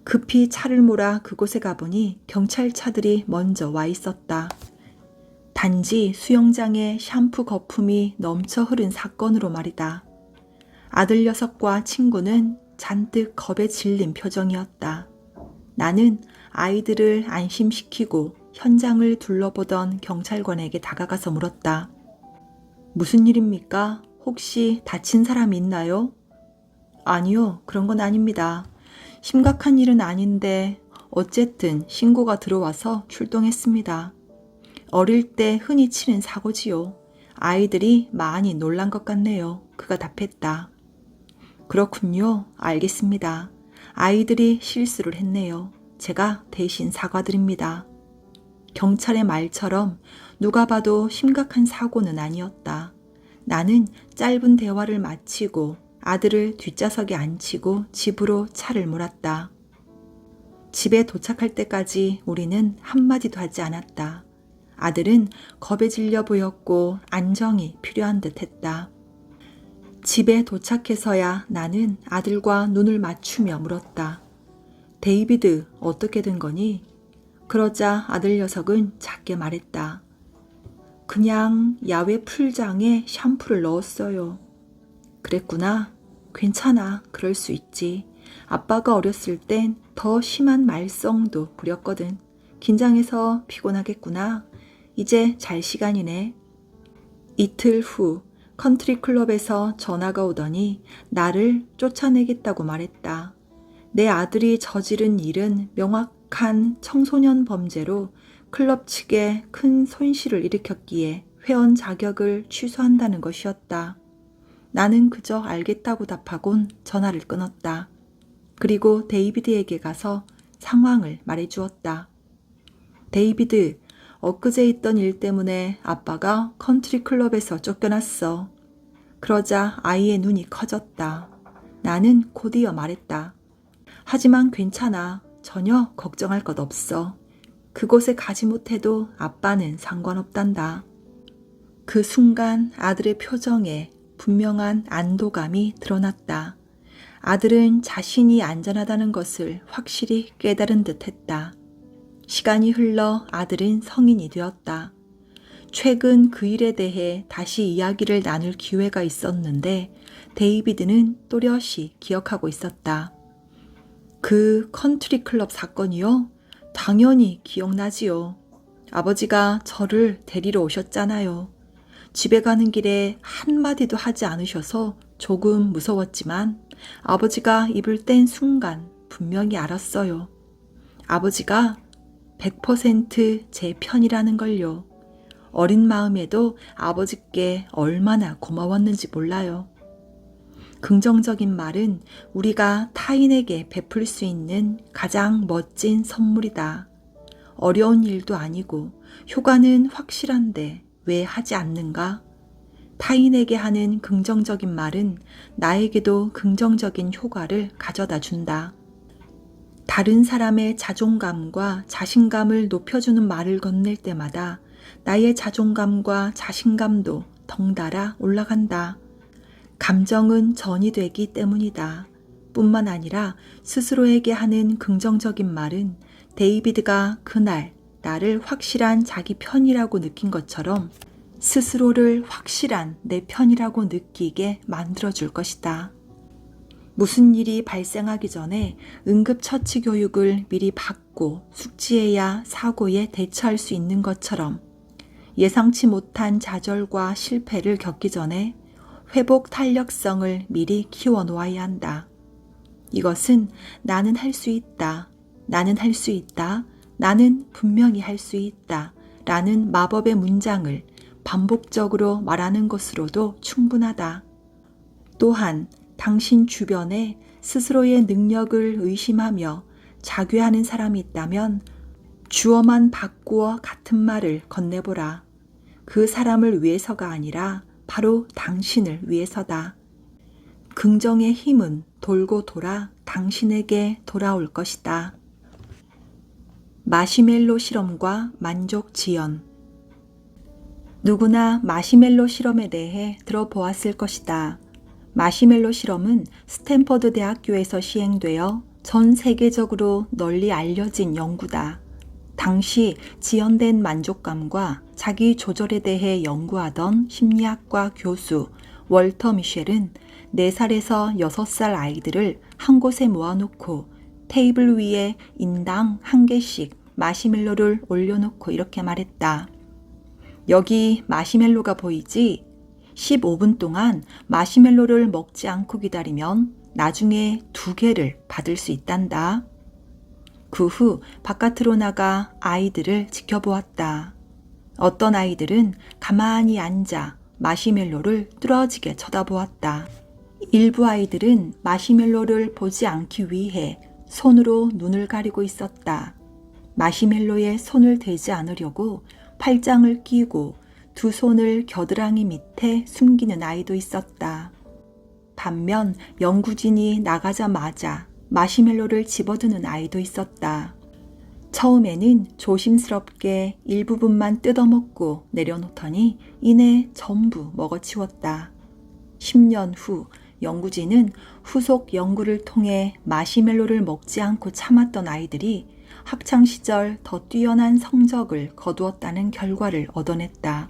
급히 차를 몰아 그곳에 가보니 경찰차들이 먼저 와 있었다. 단지 수영장에 샴푸 거품이 넘쳐 흐른 사건으로 말이다. 아들 녀석과 친구는 잔뜩 겁에 질린 표정이었다. 나는 아이들을 안심시키고 현장을 둘러보던 경찰관에게 다가가서 물었다. 무슨 일입니까? 혹시 다친 사람이 있나요? 아니요, 그런 건 아닙니다. 심각한 일은 아닌데 어쨌든 신고가 들어와서 출동했습니다. 어릴 때 흔히 치는 사고지요. 아이들이 많이 놀란 것 같네요. 그가 답했다. 그렇군요. 알겠습니다. 아이들이 실수를 했네요. 제가 대신 사과드립니다. 경찰의 말처럼 누가 봐도 심각한 사고는 아니었다. 나는 짧은 대화를 마치고 아들을 뒷좌석에 앉히고 집으로 차를 몰았다. 집에 도착할 때까지 우리는 한마디도 하지 않았다. 아들은 겁에 질려 보였고 안정이 필요한 듯 했다. 집에 도착해서야 나는 아들과 눈을 맞추며 물었다. 데이비드, 어떻게 된 거니? 그러자 아들 녀석은 작게 말했다. 그냥 야외 풀장에 샴푸를 넣었어요. 그랬구나. 괜찮아. 그럴 수 있지. 아빠가 어렸을 땐 더 심한 말썽도 부렸거든. 긴장해서 피곤하겠구나. 이제 잘 시간이네. 이틀 후 컨트리클럽에서 전화가 오더니 나를 쫓아내겠다고 말했다. 내 아들이 저지른 일은 명확한 청소년 범죄로 클럽 측에 큰 손실을 일으켰기에 회원 자격을 취소한다는 것이었다. 나는 그저 알겠다고 답하곤 전화를 끊었다. 그리고 데이비드에게 가서 상황을 말해주었다. 데이비드, 엊그제 있던 일 때문에 아빠가 컨트리 클럽에서 쫓겨났어. 그러자 아이의 눈이 커졌다. 나는 곧이어 말했다. 하지만 괜찮아. 전혀 걱정할 것 없어. 그곳에 가지 못해도 아빠는 상관없단다. 그 순간 아들의 표정에 분명한 안도감이 드러났다. 아들은 자신이 안전하다는 것을 확실히 깨달은 듯 했다. 시간이 흘러 아들은 성인이 되었다. 최근 그 일에 대해 다시 이야기를 나눌 기회가 있었는데 데이비드는 또렷이 기억하고 있었다. 그 컨트리 클럽 사건이요? 당연히 기억나지요. 아버지가 저를 데리러 오셨잖아요. 집에 가는 길에 한마디도 하지 않으셔서 조금 무서웠지만 아버지가 입을 뗀 순간 분명히 알았어요. 아버지가 100% 제 편이라는 걸요. 어린 마음에도 아버지께 얼마나 고마웠는지 몰라요. 긍정적인 말은 우리가 타인에게 베풀 수 있는 가장 멋진 선물이다. 어려운 일도 아니고 효과는 확실한데 왜 하지 않는가? 타인에게 하는 긍정적인 말은 나에게도 긍정적인 효과를 가져다 준다. 다른 사람의 자존감과 자신감을 높여주는 말을 건넬 때마다 나의 자존감과 자신감도 덩달아 올라간다. 감정은 전이 되기 때문이다. 뿐만 아니라 스스로에게 하는 긍정적인 말은 데이비드가 그날 나를 확실한 자기 편이라고 느낀 것처럼 스스로를 확실한 내 편이라고 느끼게 만들어줄 것이다. 무슨 일이 발생하기 전에 응급처치 교육을 미리 받고 숙지해야 사고에 대처할 수 있는 것처럼 예상치 못한 좌절과 실패를 겪기 전에 회복 탄력성을 미리 키워놓아야 한다. 이것은 나는 할 수 있다. 나는 할 수 있다. 나는 분명히 할 수 있다. 라는 마법의 문장을 반복적으로 말하는 것으로도 충분하다. 또한 당신 주변에 스스로의 능력을 의심하며 자괴하는 사람이 있다면 주어만 바꾸어 같은 말을 건네보라. 그 사람을 위해서가 아니라 바로 당신을 위해서다. 긍정의 힘은 돌고 돌아 당신에게 돌아올 것이다. 마시멜로 실험과 만족 지연. 누구나 마시멜로 실험에 대해 들어보았을 것이다. 마시멜로 실험은 스탠퍼드 대학교에서 시행되어 전 세계적으로 널리 알려진 연구다. 당시 지연된 만족감과 자기 조절에 대해 연구하던 심리학과 교수 월터 미셸은 4살에서 6살 아이들을 한 곳에 모아놓고 테이블 위에 인당 1개씩 마시멜로를 올려놓고 이렇게 말했다. 여기 마시멜로가 보이지? 15분 동안 마시멜로를 먹지 않고 기다리면 나중에 2개를 받을 수 있단다. 그 후 바깥으로 나가 아이들을 지켜보았다. 어떤 아이들은 가만히 앉아 마시멜로를 뚫어지게 쳐다보았다. 일부 아이들은 마시멜로를 보지 않기 위해 손으로 눈을 가리고 있었다. 마시멜로에 손을 대지 않으려고 팔짱을 끼고 2 손을 겨드랑이 밑에 숨기는 아이도 있었다. 반면 연구진이 나가자마자 마시멜로를 집어드는 아이도 있었다. 처음에는 조심스럽게 일부분만 뜯어먹고 내려놓더니 이내 전부 먹어치웠다. 10년 후 연구진은 후속 연구를 통해 마시멜로를 먹지 않고 참았던 아이들이 학창시절 더 뛰어난 성적을 거두었다는 결과를 얻어냈다.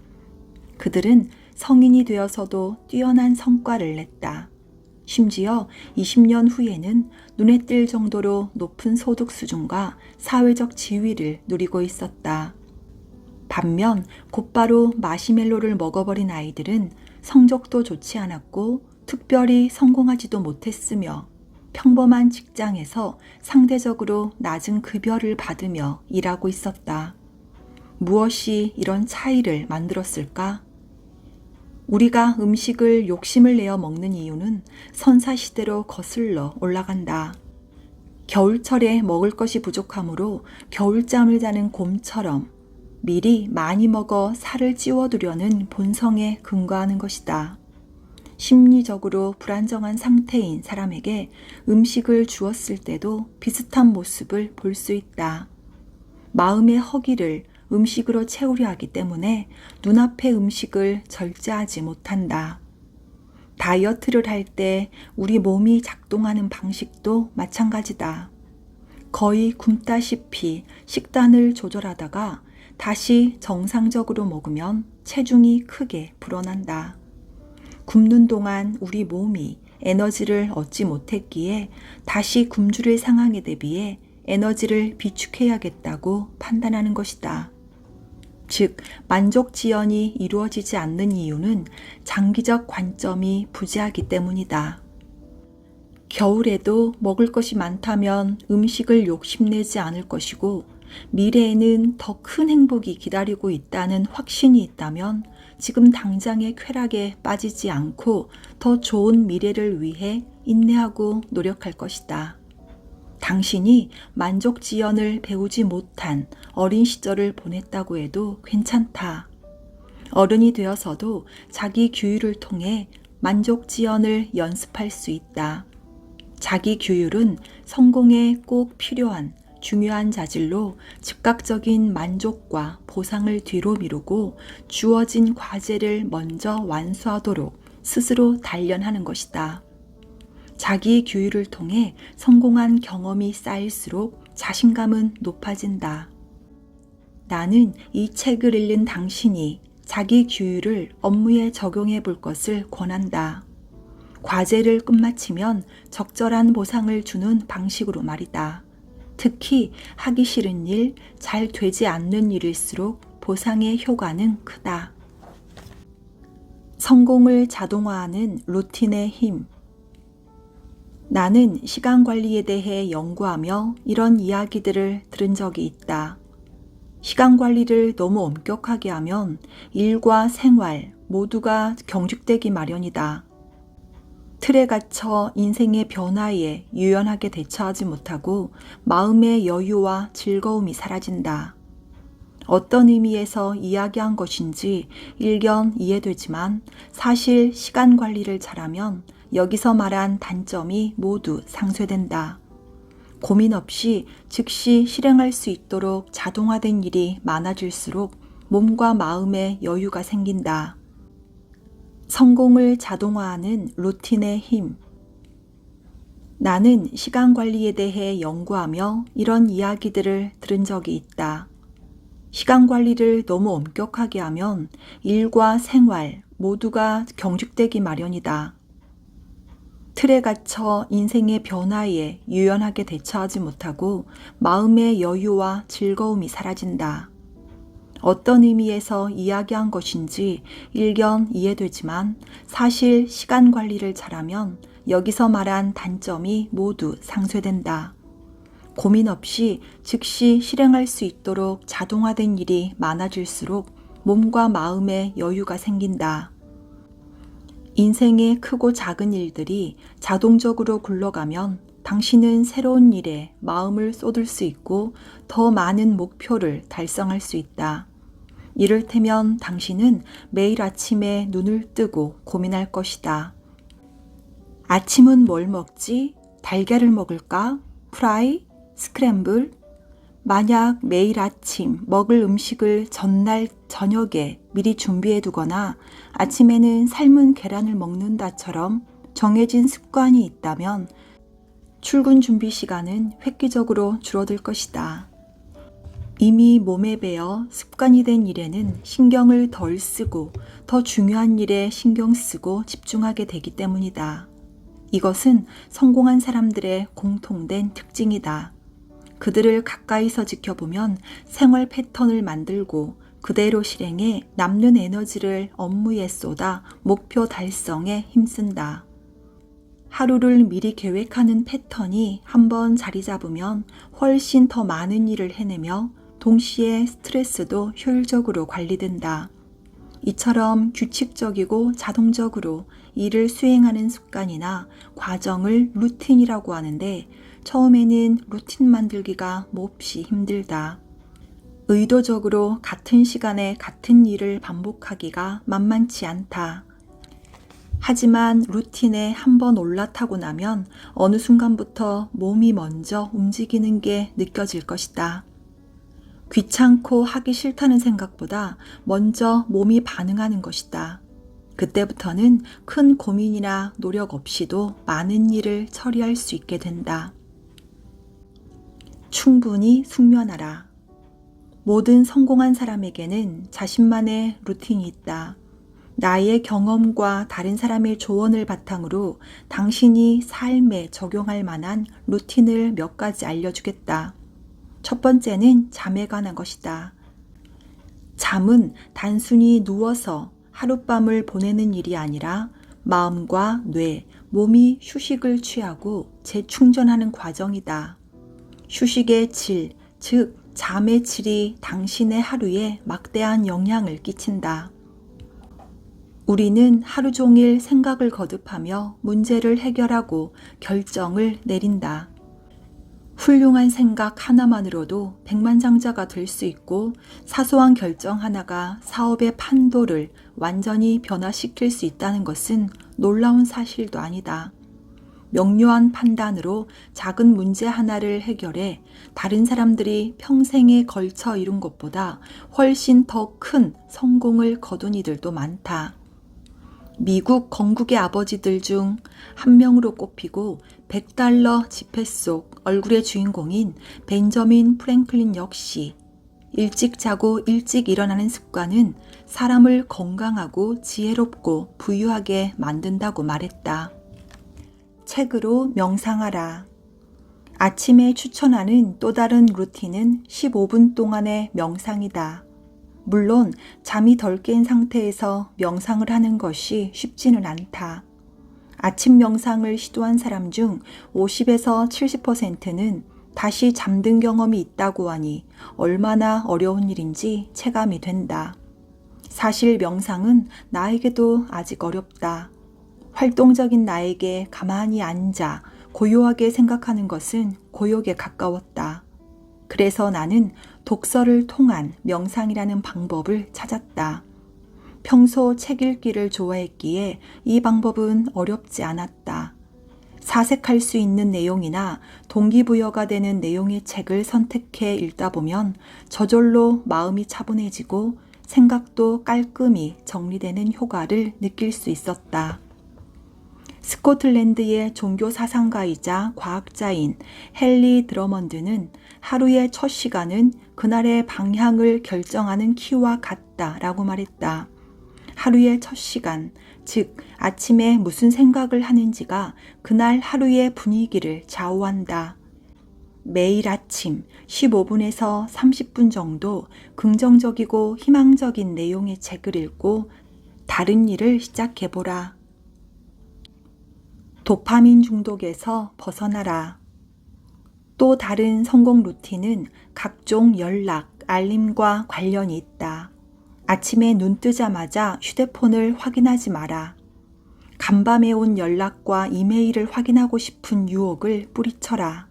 그들은 성인이 되어서도 뛰어난 성과를 냈다. 심지어 20년 후에는 눈에 띌 정도로 높은 소득 수준과 사회적 지위를 누리고 있었다. 반면 곧바로 마시멜로를 먹어버린 아이들은 성적도 좋지 않았고 특별히 성공하지도 못했으며 평범한 직장에서 상대적으로 낮은 급여를 받으며 일하고 있었다. 무엇이 이런 차이를 만들었을까? 우리가 음식을 욕심을 내어 먹는 이유는 선사시대로 거슬러 올라간다. 겨울철에 먹을 것이 부족하므로 겨울잠을 자는 곰처럼 미리 많이 먹어 살을 찌워두려는 본성에 근거하는 것이다. 심리적으로 불안정한 상태인 사람에게 음식을 주었을 때도 비슷한 모습을 볼 수 있다. 마음의 허기를 음식으로 채우려 하기 때문에 눈앞의 음식을 절제하지 못한다. 다이어트를 할 때 우리 몸이 작동하는 방식도 마찬가지다. 거의 굶다시피 식단을 조절하다가 다시 정상적으로 먹으면 체중이 크게 불어난다. 굶는 동안 우리 몸이 에너지를 얻지 못했기에 다시 굶주릴 상황에 대비해 에너지를 비축해야겠다고 판단하는 것이다. 즉, 만족 지연이 이루어지지 않는 이유는 장기적 관점이 부재하기 때문이다. 겨울에도 먹을 것이 많다면 음식을 욕심내지 않을 것이고 미래에는 더 큰 행복이 기다리고 있다는 확신이 있다면 지금 당장의 쾌락에 빠지지 않고 더 좋은 미래를 위해 인내하고 노력할 것이다. 당신이 만족 지연을 배우지 못한 어린 시절을 보냈다고 해도 괜찮다. 어른이 되어서도 자기 규율을 통해 만족 지연을 연습할 수 있다. 자기 규율은 성공에 꼭 필요한 중요한 자질로 즉각적인 만족과 보상을 뒤로 미루고 주어진 과제를 먼저 완수하도록 스스로 단련하는 것이다. 자기 규율을 통해 성공한 경험이 쌓일수록 자신감은 높아진다. 나는 이 책을 읽는 당신이 자기 규율을 업무에 적용해 볼 것을 권한다. 과제를 끝마치면 적절한 보상을 주는 방식으로 말이다. 특히 하기 싫은 일, 잘 되지 않는 일일수록 보상의 효과는 크다. 성공을 자동화하는 루틴의 힘. 나는 시간 관리에 대해 연구하며 이런 이야기들을 들은 적이 있다. 시간 관리를 너무 엄격하게 하면 일과 생활 모두가 경직되기 마련이다. 틀에 갇혀 인생의 변화에 유연하게 대처하지 못하고 마음의 여유와 즐거움이 사라진다. 어떤 의미에서 이야기한 것인지 일견 이해되지만 사실 시간 관리를 잘하면 여기서 말한 단점이 모두 상쇄된다. 고민 없이 즉시 실행할 수 있도록 자동화된 일이 많아질수록 몸과 마음에 여유가 생긴다. 성공을 자동화하는 루틴의 힘. 나는 시간 관리에 대해 연구하며 이런 이야기들을 들은 적이 있다. 시간 관리를 너무 엄격하게 하면 일과 생활 모두가 경직되기 마련이다. 틀에 갇혀 인생의 변화에 유연하게 대처하지 못하고 마음의 여유와 즐거움이 사라진다. 어떤 의미에서 이야기한 것인지 일견 이해되지만 사실 시간 관리를 잘하면 여기서 말한 단점이 모두 상쇄된다. 고민 없이 즉시 실행할 수 있도록 자동화된 일이 많아질수록 몸과 마음에 여유가 생긴다. 인생의 크고 작은 일들이 자동적으로 굴러가면 당신은 새로운 일에 마음을 쏟을 수 있고 더 많은 목표를 달성할 수 있다. 이를테면 당신은 매일 아침에 눈을 뜨고 고민할 것이다. 아침은 뭘 먹지? 달걀을 먹을까? 프라이? 스크램블? 만약 매일 아침 먹을 음식을 전날 저녁에 미리 준비해 두거나 아침에는 삶은 계란을 먹는다처럼 정해진 습관이 있다면 출근 준비 시간은 획기적으로 줄어들 것이다. 이미 몸에 배어 습관이 된 일에는 신경을 덜 쓰고 더 중요한 일에 신경 쓰고 집중하게 되기 때문이다. 이것은 성공한 사람들의 공통된 특징이다. 그들을 가까이서 지켜보면 생활 패턴을 만들고 그대로 실행해 남는 에너지를 업무에 쏟아 목표 달성에 힘쓴다. 하루를 미리 계획하는 패턴이 한번 자리 잡으면 훨씬 더 많은 일을 해내며 동시에 스트레스도 효율적으로 관리된다. 이처럼 규칙적이고 자동적으로 일을 수행하는 습관이나 과정을 루틴이라고 하는데 처음에는 루틴 만들기가 몹시 힘들다. 의도적으로 같은 시간에 같은 일을 반복하기가 만만치 않다. 하지만 루틴에 한번 올라타고 나면 어느 순간부터 몸이 먼저 움직이는 게 느껴질 것이다. 귀찮고 하기 싫다는 생각보다 먼저 몸이 반응하는 것이다. 그때부터는 큰 고민이나 노력 없이도 많은 일을 처리할 수 있게 된다. 충분히 숙면하라. 모든 성공한 사람에게는 자신만의 루틴이 있다. 나의 경험과 다른 사람의 조언을 바탕으로 당신이 삶에 적용할 만한 루틴을 몇 가지 알려주겠다. 첫 번째는 잠에 관한 것이다. 잠은 단순히 누워서 하룻밤을 보내는 일이 아니라 마음과 뇌, 몸이 휴식을 취하고 재충전하는 과정이다. 휴식의 질, 즉 잠의 질이 당신의 하루에 막대한 영향을 끼친다. 우리는 하루 종일 생각을 거듭하며 문제를 해결하고 결정을 내린다. 훌륭한 생각 하나만으로도 백만장자가 될 수 있고 사소한 결정 하나가 사업의 판도를 완전히 변화시킬 수 있다는 것은 놀라운 사실도 아니다. 명료한 판단으로 작은 문제 하나를 해결해 다른 사람들이 평생에 걸쳐 이룬 것보다 훨씬 더 큰 성공을 거둔 이들도 많다. 미국 건국의 아버지들 중 한 명으로 꼽히고 $100 지폐 속 얼굴의 주인공인 벤저민 프랭클린 역시 일찍 자고 일찍 일어나는 습관은 사람을 건강하고 지혜롭고 부유하게 만든다고 말했다. 책으로 명상하라. 아침에 추천하는 또 다른 루틴은 15분 동안의 명상이다. 물론 잠이 덜 깬 상태에서 명상을 하는 것이 쉽지는 않다. 아침 명상을 시도한 사람 중 50에서 70%는 다시 잠든 경험이 있다고 하니 얼마나 어려운 일인지 체감이 된다. 사실 명상은 나에게도 아직 어렵다. 활동적인 나에게 가만히 앉아 고요하게 생각하는 것은 고역에 가까웠다. 그래서 나는 독서를 통한 명상이라는 방법을 찾았다. 평소 책 읽기를 좋아했기에 이 방법은 어렵지 않았다. 사색할 수 있는 내용이나 동기부여가 되는 내용의 책을 선택해 읽다 보면 저절로 마음이 차분해지고 생각도 깔끔히 정리되는 효과를 느낄 수 있었다. 스코틀랜드의 종교 사상가이자 과학자인 헨리 드러먼드는 하루의 첫 시간은 그날의 방향을 결정하는 키와 같다라고 말했다. 하루의 첫 시간, 즉 아침에 무슨 생각을 하는지가 그날 하루의 분위기를 좌우한다. 매일 아침 15분에서 30분 정도 긍정적이고 희망적인 내용의 책을 읽고 다른 일을 시작해보라. 도파민 중독에서 벗어나라. 또 다른 성공 루틴은 각종 연락, 알림과 관련이 있다. 아침에 눈 뜨자마자 휴대폰을 확인하지 마라. 간밤에 온 연락과 이메일을 확인하고 싶은 유혹을 뿌리쳐라.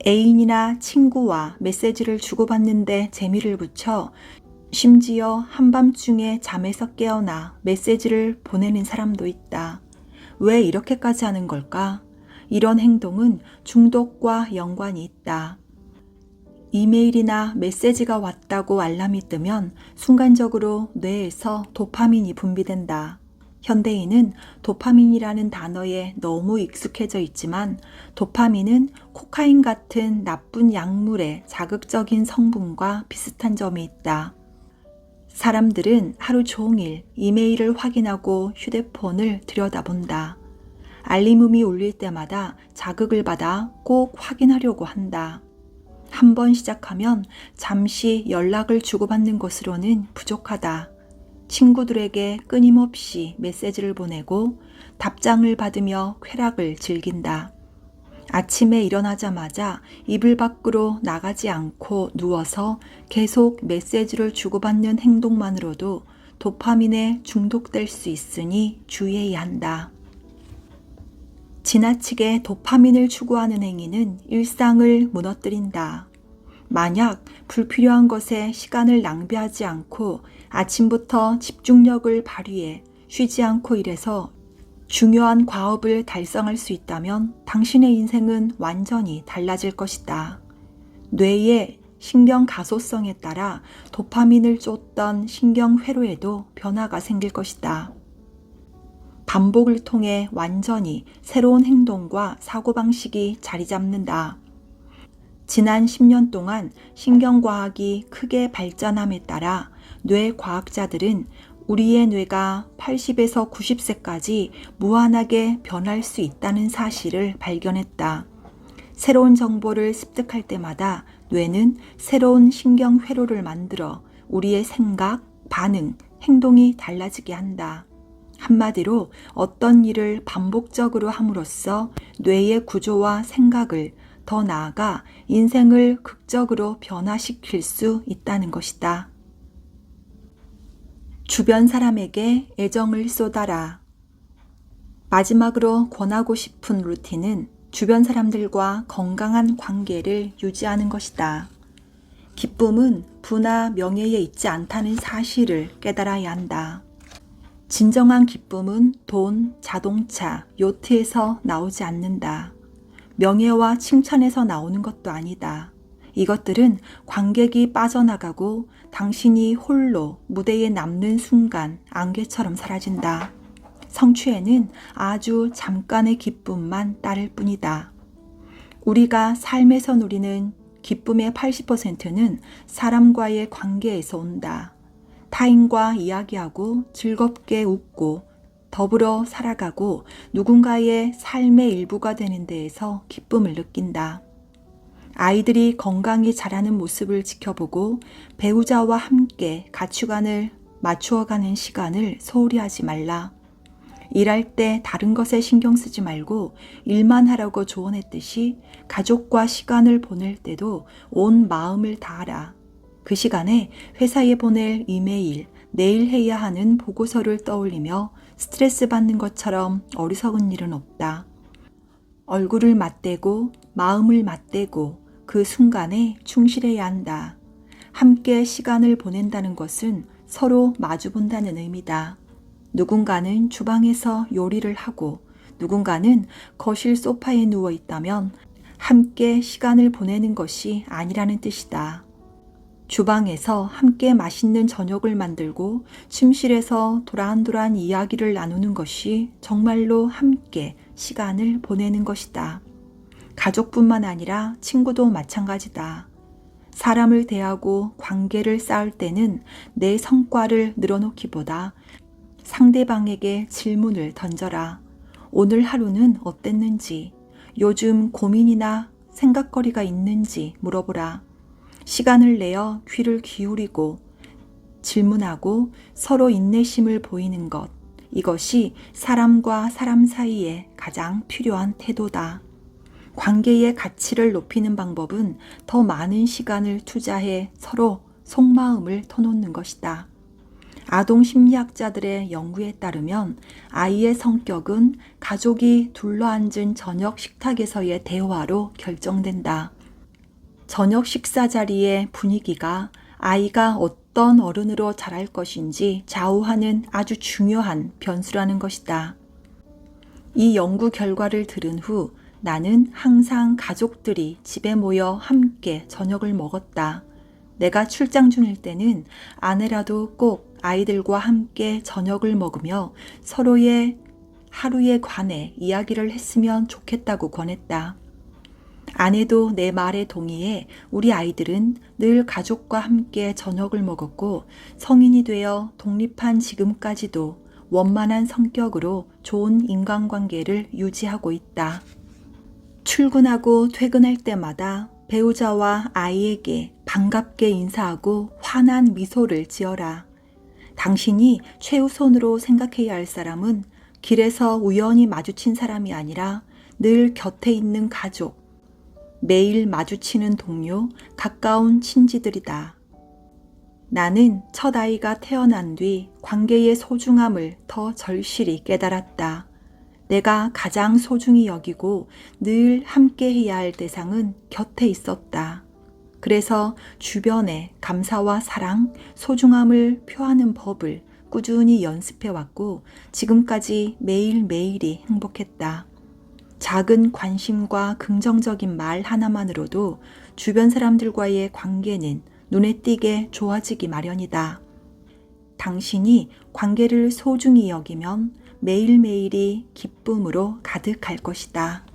애인이나 친구와 메시지를 주고받는데 재미를 붙여 심지어 한밤중에 잠에서 깨어나 메시지를 보내는 사람도 있다. 왜 이렇게까지 하는 걸까? 이런 행동은 중독과 연관이 있다. 이메일이나 메시지가 왔다고 알람이 뜨면 순간적으로 뇌에서 도파민이 분비된다. 현대인은 도파민이라는 단어에 너무 익숙해져 있지만 도파민은 코카인 같은 나쁜 약물의 자극적인 성분과 비슷한 점이 있다. 사람들은 하루 종일 이메일을 확인하고 휴대폰을 들여다본다. 알림음이 울릴 때마다 자극을 받아 꼭 확인하려고 한다. 한 번 시작하면 잠시 연락을 주고받는 것으로는 부족하다. 친구들에게 끊임없이 메시지를 보내고 답장을 받으며 쾌락을 즐긴다. 아침에 일어나자마자 이불 밖으로 나가지 않고 누워서 계속 메시지를 주고받는 행동만으로도 도파민에 중독될 수 있으니 주의해야 한다. 지나치게 도파민을 추구하는 행위는 일상을 무너뜨린다. 만약 불필요한 것에 시간을 낭비하지 않고 아침부터 집중력을 발휘해 쉬지 않고 일해서 중요한 과업을 달성할 수 있다면 당신의 인생은 완전히 달라질 것이다. 뇌의 신경 가소성에 따라 도파민을 쫓던 신경 회로에도 변화가 생길 것이다. 반복을 통해 완전히 새로운 행동과 사고방식이 자리 잡는다. 지난 10년 동안 신경과학이 크게 발전함에 따라 뇌과학자들은 우리의 뇌가 80에서 90세까지 무한하게 변할 수 있다는 사실을 발견했다. 새로운 정보를 습득할 때마다 뇌는 새로운 신경 회로를 만들어 우리의 생각, 반응, 행동이 달라지게 한다. 한마디로 어떤 일을 반복적으로 함으로써 뇌의 구조와 생각을 더 나아가 인생을 극적으로 변화시킬 수 있다는 것이다. 주변 사람에게 애정을 쏟아라. 마지막으로 권하고 싶은 루틴은 주변 사람들과 건강한 관계를 유지하는 것이다. 기쁨은 부나 명예에 있지 않다는 사실을 깨달아야 한다. 진정한 기쁨은 돈, 자동차, 요트에서 나오지 않는다. 명예와 칭찬에서 나오는 것도 아니다. 이것들은 관객이 빠져나가고 당신이 홀로 무대에 남는 순간 안개처럼 사라진다. 성취에는 아주 잠깐의 기쁨만 따를 뿐이다. 우리가 삶에서 누리는 기쁨의 80%는 사람과의 관계에서 온다. 타인과 이야기하고 즐겁게 웃고 더불어 살아가고 누군가의 삶의 일부가 되는 데에서 기쁨을 느낀다. 아이들이 건강히 자라는 모습을 지켜보고 배우자와 함께 가치관을 맞추어가는 시간을 소홀히 하지 말라. 일할 때 다른 것에 신경 쓰지 말고 일만 하라고 조언했듯이 가족과 시간을 보낼 때도 온 마음을 다하라. 그 시간에 회사에 보낼 이메일, 내일 해야 하는 보고서를 떠올리며 스트레스 받는 것처럼 어리석은 일은 없다. 얼굴을 맞대고 마음을 맞대고 그 순간에 충실해야 한다. 함께 시간을 보낸다는 것은 서로 마주본다는 의미다. 누군가는 주방에서 요리를 하고 누군가는 거실 소파에 누워 있다면 함께 시간을 보내는 것이 아니라는 뜻이다. 주방에서 함께 맛있는 저녁을 만들고 침실에서 도란도란 이야기를 나누는 것이 정말로 함께 시간을 보내는 것이다. 가족뿐만 아니라 친구도 마찬가지다. 사람을 대하고 관계를 쌓을 때는 내 성과를 늘어놓기보다 상대방에게 질문을 던져라. 오늘 하루는 어땠는지, 요즘 고민이나 생각거리가 있는지 물어보라. 시간을 내어 귀를 기울이고 질문하고 서로 인내심을 보이는 것, 이것이 사람과 사람 사이에 가장 필요한 태도다. 관계의 가치를 높이는 방법은 더 많은 시간을 투자해 서로 속마음을 터놓는 것이다. 아동 심리학자들의 연구에 따르면 아이의 성격은 가족이 둘러앉은 저녁 식탁에서의 대화로 결정된다. 저녁 식사 자리의 분위기가 아이가 어떤 어른으로 자랄 것인지 좌우하는 아주 중요한 변수라는 것이다. 이 연구 결과를 들은 후 나는 항상 가족들이 집에 모여 함께 저녁을 먹었다. 내가 출장 중일 때는 아내라도 꼭 아이들과 함께 저녁을 먹으며 서로의 하루에 관해 이야기를 했으면 좋겠다고 권했다. 아내도 내 말에 동의해 우리 아이들은 늘 가족과 함께 저녁을 먹었고 성인이 되어 독립한 지금까지도 원만한 성격으로 좋은 인간관계를 유지하고 있다. 출근하고 퇴근할 때마다 배우자와 아이에게 반갑게 인사하고 환한 미소를 지어라. 당신이 최우선으로 생각해야 할 사람은 길에서 우연히 마주친 사람이 아니라 늘 곁에 있는 가족, 매일 마주치는 동료, 가까운 친지들이다. 나는 첫 아이가 태어난 뒤 관계의 소중함을 더 절실히 깨달았다. 내가 가장 소중히 여기고 늘 함께 해야 할 대상은 곁에 있었다. 그래서 주변에 감사와 사랑, 소중함을 표하는 법을 꾸준히 연습해왔고 지금까지 매일매일이 행복했다. 작은 관심과 긍정적인 말 하나만으로도 주변 사람들과의 관계는 눈에 띄게 좋아지기 마련이다. 당신이 관계를 소중히 여기면 매일매일이 기쁨으로 가득할 것이다.